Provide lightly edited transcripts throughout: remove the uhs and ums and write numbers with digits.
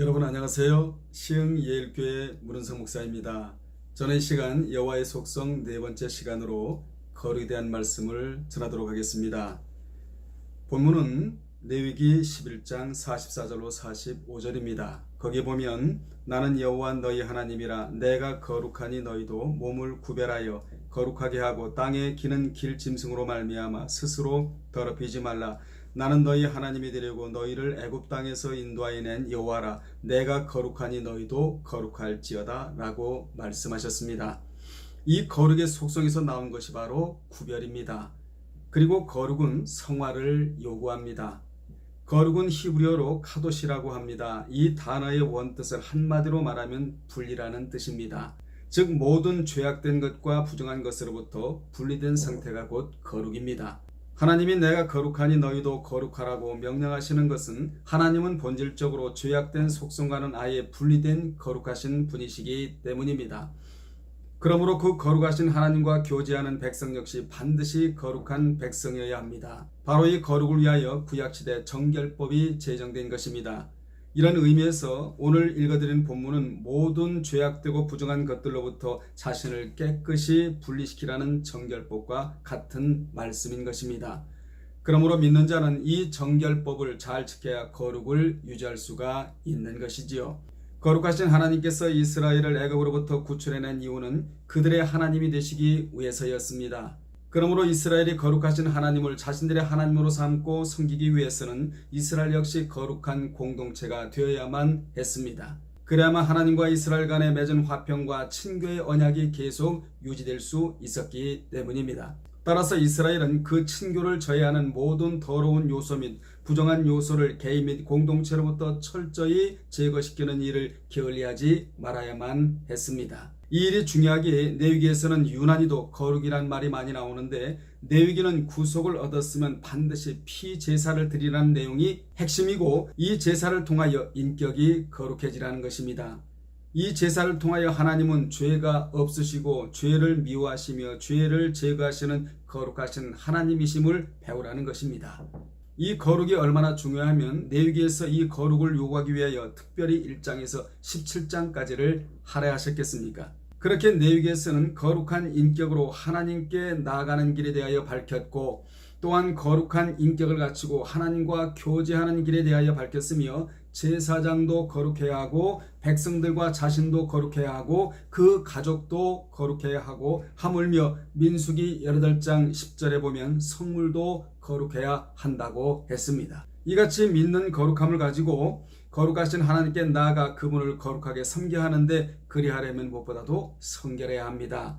여러분 안녕하세요. 시흥예일교회 문은성 목사입니다. 저는 이 시간 여호와의 속성 네 번째 시간으로 거룩에 대한 말씀을 전하도록 하겠습니다. 본문은 레위기 11장 44절로 45절입니다. 거기에 보면 나는 여호와 너희 하나님이라 내가 거룩하니 너희도 몸을 구별하여 거룩하게 하고 땅에 기는 길 짐승으로 말미암아 스스로 더럽히지 말라. 나는 너희 하나님이 되려고 너희를 애굽 땅에서 인도하여 낸 여호와라. 내가 거룩하니 너희도 거룩할지어다 라고 말씀하셨습니다. 이 거룩의 속성에서 나온 것이 바로 구별입니다. 그리고 거룩은 성화를 요구합니다. 거룩은 히브리어로 카도시라고 합니다. 이 단어의 원뜻을 한마디로 말하면 분리라는 뜻입니다. 즉 모든 죄악된 것과 부정한 것으로부터 분리된 상태가 곧 거룩입니다. 하나님이 내가 거룩하니 너희도 거룩하라고 명령하시는 것은 하나님은 본질적으로 죄악된 속성과는 아예 분리된 거룩하신 분이시기 때문입니다. 그러므로 그 거룩하신 하나님과 교제하는 백성 역시 반드시 거룩한 백성이어야 합니다. 바로 이 거룩을 위하여 구약시대 정결법이 제정된 것입니다. 이런 의미에서 오늘 읽어드린 본문은 모든 죄악되고 부정한 것들로부터 자신을 깨끗이 분리시키라는 정결법과 같은 말씀인 것입니다. 그러므로 믿는 자는 이 정결법을 잘 지켜야 거룩을 유지할 수가 있는 것이지요. 거룩하신 하나님께서 이스라엘을 애굽으로부터 구출해낸 이유는 그들의 하나님이 되시기 위해서였습니다. 그러므로 이스라엘이 거룩하신 하나님을 자신들의 하나님으로 삼고 섬기기 위해서는 이스라엘 역시 거룩한 공동체가 되어야만 했습니다. 그래야만 하나님과 이스라엘 간에 맺은 화평과 친교의 언약이 계속 유지될 수 있었기 때문입니다. 따라서 이스라엘은 그 친교를 저해하는 모든 더러운 요소 및 부정한 요소를 개인 및 공동체로부터 철저히 제거시키는 일을 게을리하지 말아야만 했습니다. 이 일이 중요하기에 레위기에서는 유난히도 거룩이란 말이 많이 나오는데 레위기는 구속을 얻었으면 반드시 피제사를 드리라는 내용이 핵심이고 이 제사를 통하여 인격이 거룩해지라는 것입니다. 이 제사를 통하여 하나님은 죄가 없으시고 죄를 미워하시며 죄를 제거하시는 거룩하신 하나님이심을 배우라는 것입니다. 이 거룩이 얼마나 중요하면 레위기에서 이 거룩을 요구하기 위하여 특별히 1장에서 17장까지를 할애하셨겠습니까? 그렇게 레위기에서는 거룩한 인격으로 하나님께 나아가는 길에 대하여 밝혔고 또한 거룩한 인격을 갖추고 하나님과 교제하는 길에 대하여 밝혔으며 제사장도 거룩해야 하고 백성들과 자신도 거룩해야 하고 그 가족도 거룩해야 하고 하물며 민수기 18장 10절에 보면 성물도 거룩해야 한다고 했습니다. 이같이 믿는 거룩함을 가지고 거룩하신 하나님께 나아가 그분을 거룩하게 섬겨야 하는데 그리하려면 무엇보다도 성결해야 합니다.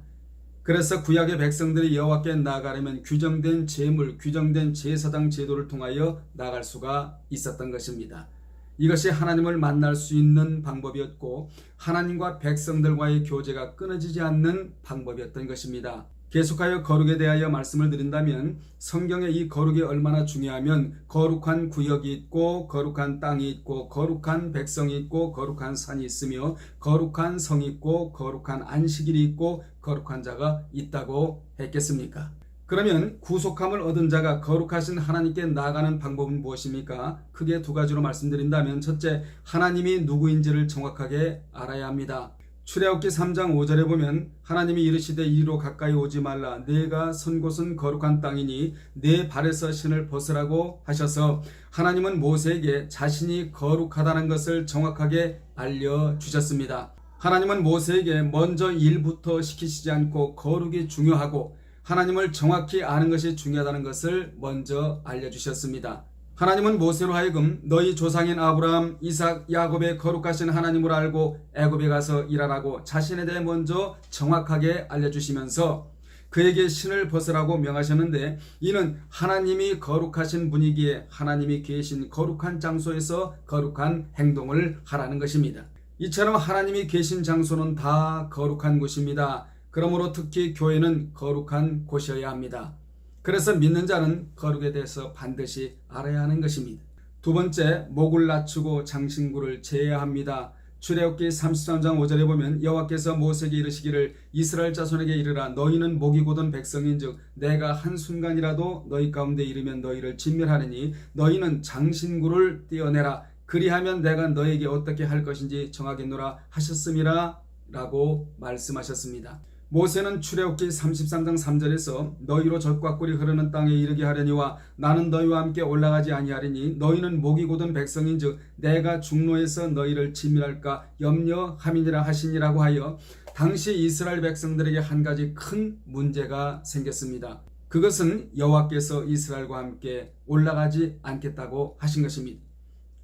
그래서 구약의 백성들이 여호와께 나아가려면 규정된 제물, 규정된 제사장 제도를 통하여 나아갈 수가 있었던 것입니다. 이것이 하나님을 만날 수 있는 방법이었고 하나님과 백성들과의 교제가 끊어지지 않는 방법이었던 것입니다. 계속하여 거룩에 대하여 말씀을 드린다면 성경에 이 거룩이 얼마나 중요하면 거룩한 구역이 있고 거룩한 땅이 있고 거룩한 백성이 있고 거룩한 산이 있으며 거룩한 성이 있고 거룩한 안식일이 있고 거룩한 자가 있다고 했겠습니까? 그러면 구속함을 얻은 자가 거룩하신 하나님께 나아가는 방법은 무엇입니까? 크게 두 가지로 말씀드린다면 첫째, 하나님이 누구인지를 정확하게 알아야 합니다. 출애굽기 3장 5절에 보면 하나님이 이르시되 이리로 가까이 오지 말라. 내가 선 곳은 거룩한 땅이니 내 발에서 신을 벗으라고 하셔서 하나님은 모세에게 자신이 거룩하다는 것을 정확하게 알려주셨습니다. 하나님은 모세에게 먼저 일부터 시키시지 않고 거룩이 중요하고 하나님을 정확히 아는 것이 중요하다는 것을 먼저 알려주셨습니다. 하나님은 모세로 하여금 너희 조상인 아브라함, 이삭, 야곱의 거룩하신 하나님을 알고 애굽에 가서 일하라고 자신에 대해 먼저 정확하게 알려주시면서 그에게 신을 벗으라고 명하셨는데 이는 하나님이 거룩하신 분이기에 하나님이 계신 거룩한 장소에서 거룩한 행동을 하라는 것입니다. 이처럼 하나님이 계신 장소는 다 거룩한 곳입니다. 그러므로 특히 교회는 거룩한 곳이어야 합니다. 그래서 믿는 자는 거룩에 대해서 반드시 알아야 하는 것입니다. 두 번째, 목을 낮추고 장신구를 제해야 합니다. 출애굽기 33장 5절에 보면 여호와께서 모세에게 이르시기를 이스라엘 자손에게 이르라 너희는 목이 곧은 백성인즉 내가 한순간이라도 너희 가운데 이르면 너희를 진멸하리니 너희는 장신구를 떼어내라 그리하면 내가 너에게 어떻게 할 것인지 정하겠노라 하셨음이라 라고 말씀하셨습니다. 모세는 출애굽기 33장 3절에서 너희로 젖과 꿀이 흐르는 땅에 이르게 하려니와 나는 너희와 함께 올라가지 아니하리니 너희는 목이 곧은 백성인즉 내가 중로에서 너희를 진멸할까 염려함이니라 하시니라고 하여 당시 이스라엘 백성들에게 한 가지 큰 문제가 생겼습니다. 그것은 여호와께서 이스라엘과 함께 올라가지 않겠다고 하신 것입니다.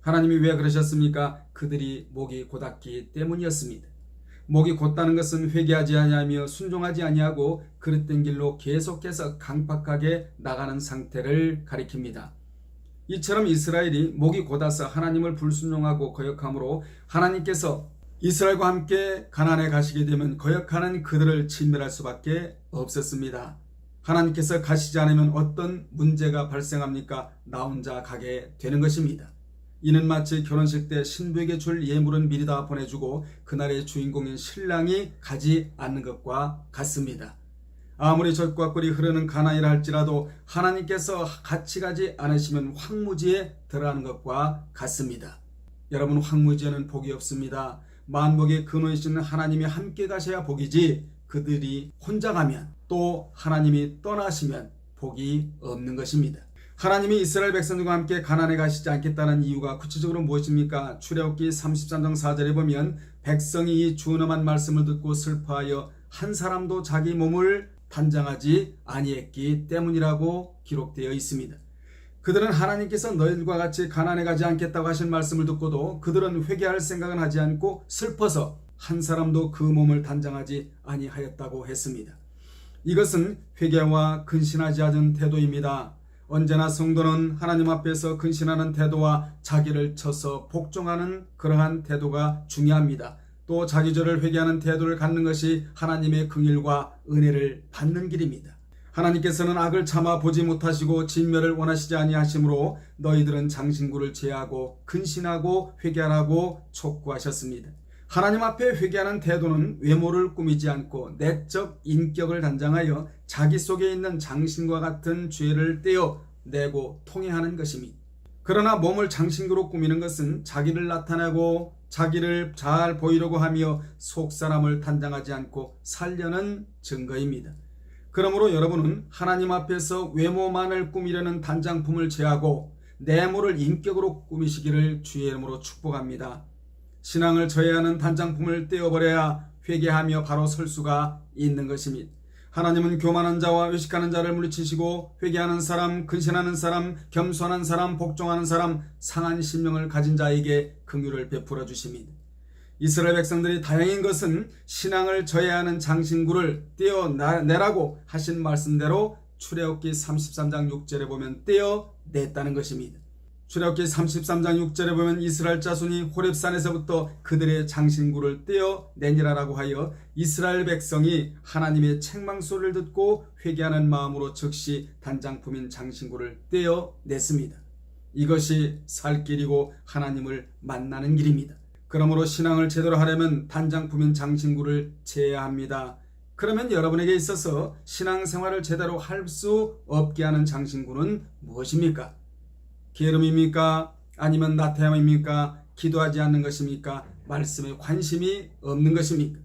하나님이 왜 그러셨습니까? 그들이 목이 곧았기 때문이었습니다. 목이 곧다는 것은 회개하지 아니하며 순종하지 아니하고 그릇된 길로 계속해서 강팍하게 나가는 상태를 가리킵니다. 이처럼 이스라엘이 목이 곧아서 하나님을 불순종하고 거역함으로 하나님께서 이스라엘과 함께 가나안에 가시게 되면 거역하는 그들을 진멸할 수밖에 없었습니다. 하나님께서 가시지 않으면 어떤 문제가 발생합니까? 나 혼자 가게 되는 것입니다. 이는 마치 결혼식 때 신부에게 줄 예물은 미리 다 보내주고 그날의 주인공인 신랑이 가지 않는 것과 같습니다. 아무리 젖과 꿀이 흐르는 가나안이라 할지라도 하나님께서 같이 가지 않으시면 황무지에 들어가는 것과 같습니다. 여러분, 황무지에는 복이 없습니다. 만복의 근원이신 하나님이 함께 가셔야 복이지 그들이 혼자 가면 또 하나님이 떠나시면 복이 없는 것입니다. 하나님이 이스라엘 백성들과 함께 가나안에 가시지 않겠다는 이유가 구체적으로 무엇입니까? 출애굽기 33장 4절에 보면 백성이 이 준엄한 말씀을 듣고 슬퍼하여 한 사람도 자기 몸을 단장하지 아니했기 때문이라고 기록되어 있습니다. 그들은 하나님께서 너희들과 같이 가나안에 가지 않겠다고 하신 말씀을 듣고도 그들은 회개할 생각은 하지 않고 슬퍼서 한 사람도 그 몸을 단장하지 아니하였다고 했습니다. 이것은 회개와 근신하지 않은 태도입니다. 언제나 성도는 하나님 앞에서 근신하는 태도와 자기를 쳐서 복종하는 그러한 태도가 중요합니다. 또 자기절을 회개하는 태도를 갖는 것이 하나님의 긍휼과 은혜를 받는 길입니다. 하나님께서는 악을 참아 보지 못하시고 진멸을 원하시지 아니하시므로 너희들은 장신구를 제하고 근신하고 회개하라고 촉구하셨습니다. 하나님 앞에 회개하는 태도는 외모를 꾸미지 않고 내적 인격을 단장하여 자기 속에 있는 장신과 같은 죄를 떼어내고 통해하는 것입니다. 그러나 몸을 장신구로 꾸미는 것은 자기를 나타내고 자기를 잘 보이려고 하며 속사람을 단장하지 않고 살려는 증거입니다. 그러므로 여러분은 하나님 앞에서 외모만을 꾸미려는 단장품을 제하고 내모를 인격으로 꾸미시기를 주의 이름으로 축복합니다. 신앙을 저해하는 단장품을 떼어버려야 회개하며 바로 설 수가 있는 것입니다. 하나님은 교만한 자와 외식하는 자를 물리치시고 회개하는 사람, 근신하는 사람, 겸손한 사람, 복종하는 사람, 상한 심령을 가진 자에게 긍휼을 베풀어 주십니다. 이스라엘 백성들이 다행인 것은 신앙을 저해하는 장신구를 떼어내라고 하신 말씀대로 출애굽기 33장 6절에 보면 떼어냈다는 것입니다. 출애굽기 33장 6절에 보면 이스라엘 자손이 호렙산에서부터 그들의 장신구를 떼어내니라라고 하여 이스라엘 백성이 하나님의 책망 소리를 듣고 회개하는 마음으로 즉시 단장품인 장신구를 떼어냈습니다. 이것이 살 길이고 하나님을 만나는 길입니다. 그러므로 신앙을 제대로 하려면 단장품인 장신구를 제해야 합니다. 그러면 여러분에게 있어서 신앙생활을 제대로 할 수 없게 하는 장신구는 무엇입니까? 게으름입니까? 아니면 나태함입니까? 기도하지 않는 것입니까? 말씀에 관심이 없는 것입니까?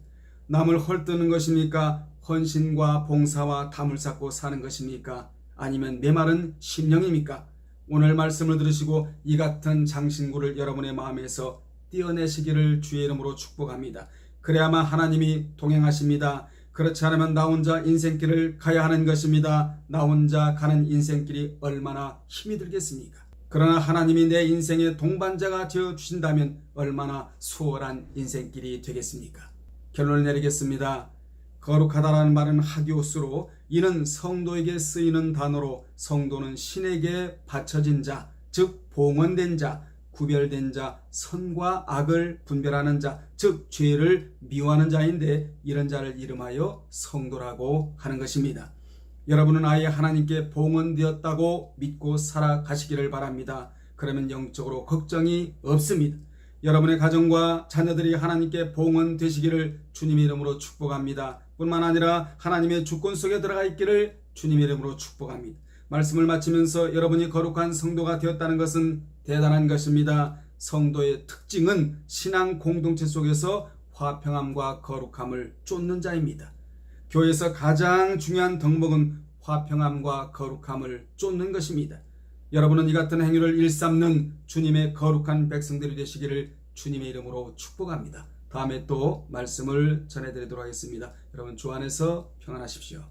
남을 헐뜯는 것입니까? 헌신과 봉사와 담을 쌓고 사는 것입니까? 아니면 메마른 심령입니까? 오늘 말씀을 들으시고 이 같은 장신구를 여러분의 마음에서 떼어내시기를 주의 이름으로 축복합니다. 그래야만 하나님이 동행하십니다. 그렇지 않으면 나 혼자 인생길을 가야 하는 것입니다. 나 혼자 가는 인생길이 얼마나 힘이 들겠습니까? 그러나 하나님이 내 인생의 동반자가 되어주신다면 얼마나 수월한 인생길이 되겠습니까? 결론을 내리겠습니다. 거룩하다라는 말은 하기오스로 이는 성도에게 쓰이는 단어로 성도는 신에게 바쳐진 자, 즉 봉헌된 자, 구별된 자, 선과 악을 분별하는 자, 즉 죄를 미워하는 자인데 이런 자를 이름하여 성도라고 하는 것입니다. 여러분은 아예 하나님께 봉헌되었다고 믿고 살아가시기를 바랍니다. 그러면 영적으로 걱정이 없습니다. 여러분의 가정과 자녀들이 하나님께 봉헌되시기를 주님의 이름으로 축복합니다. 뿐만 아니라 하나님의 주권 속에 들어가 있기를 주님의 이름으로 축복합니다. 말씀을 마치면서 여러분이 거룩한 성도가 되었다는 것은 대단한 것입니다. 성도의 특징은 신앙 공동체 속에서 화평함과 거룩함을 쫓는 자입니다. 교회에서 가장 중요한 덕목은 화평함과 거룩함을 쫓는 것입니다. 여러분은 이 같은 행위를 일삼는 주님의 거룩한 백성들이 되시기를 주님의 이름으로 축복합니다. 다음에 또 말씀을 전해드리도록 하겠습니다. 여러분 주 안에서 평안하십시오.